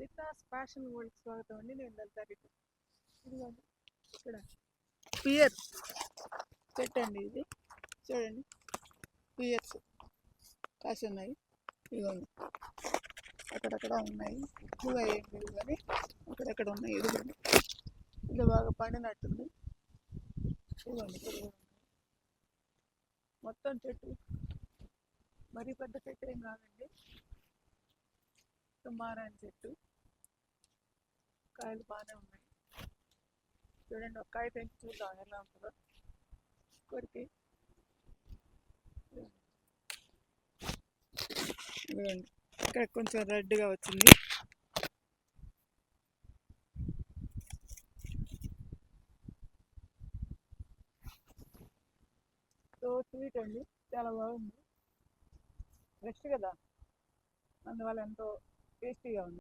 లితాస్ fashion world స్వాగతం అండి. నేను లలితారెడ్డి. ఇదిగోండి ఇక్కడ పియర్ చెట్టు అండి. ఇది చూడండి, పియర్స్ కాసి ఉన్నాయి. ఇదిగోండి అక్కడక్కడ ఉన్నాయి, ఎక్కువగా ఏం లేవు కానీ అక్కడక్కడ ఉన్నాయి. ఇదిగోండి ఇది బాగా పండినట్టుంది. ఇదిగోండి ఇక్కడ కూడా ఉన్నాయి. మొత్తం చెట్టు మరీ పెద్ద చెట్టు ఏం కాదండి, సుమారాని చెట్టు. కాయలు బాగానే ఉన్నాయి. చూడండి, ఒక కాయ తెంచి చూద్దాం ఎలా ఉంటుందో కొరికి. ఇదిగోండి ఇక్కడ కొంచెం రెడ్గా వచ్చింది. సో స్వీట్ అండి, చాలా బాగుంది. ఫ్రెష్ కదా, అందువల్ల ఎంతో టేస్టీగా ఉంది.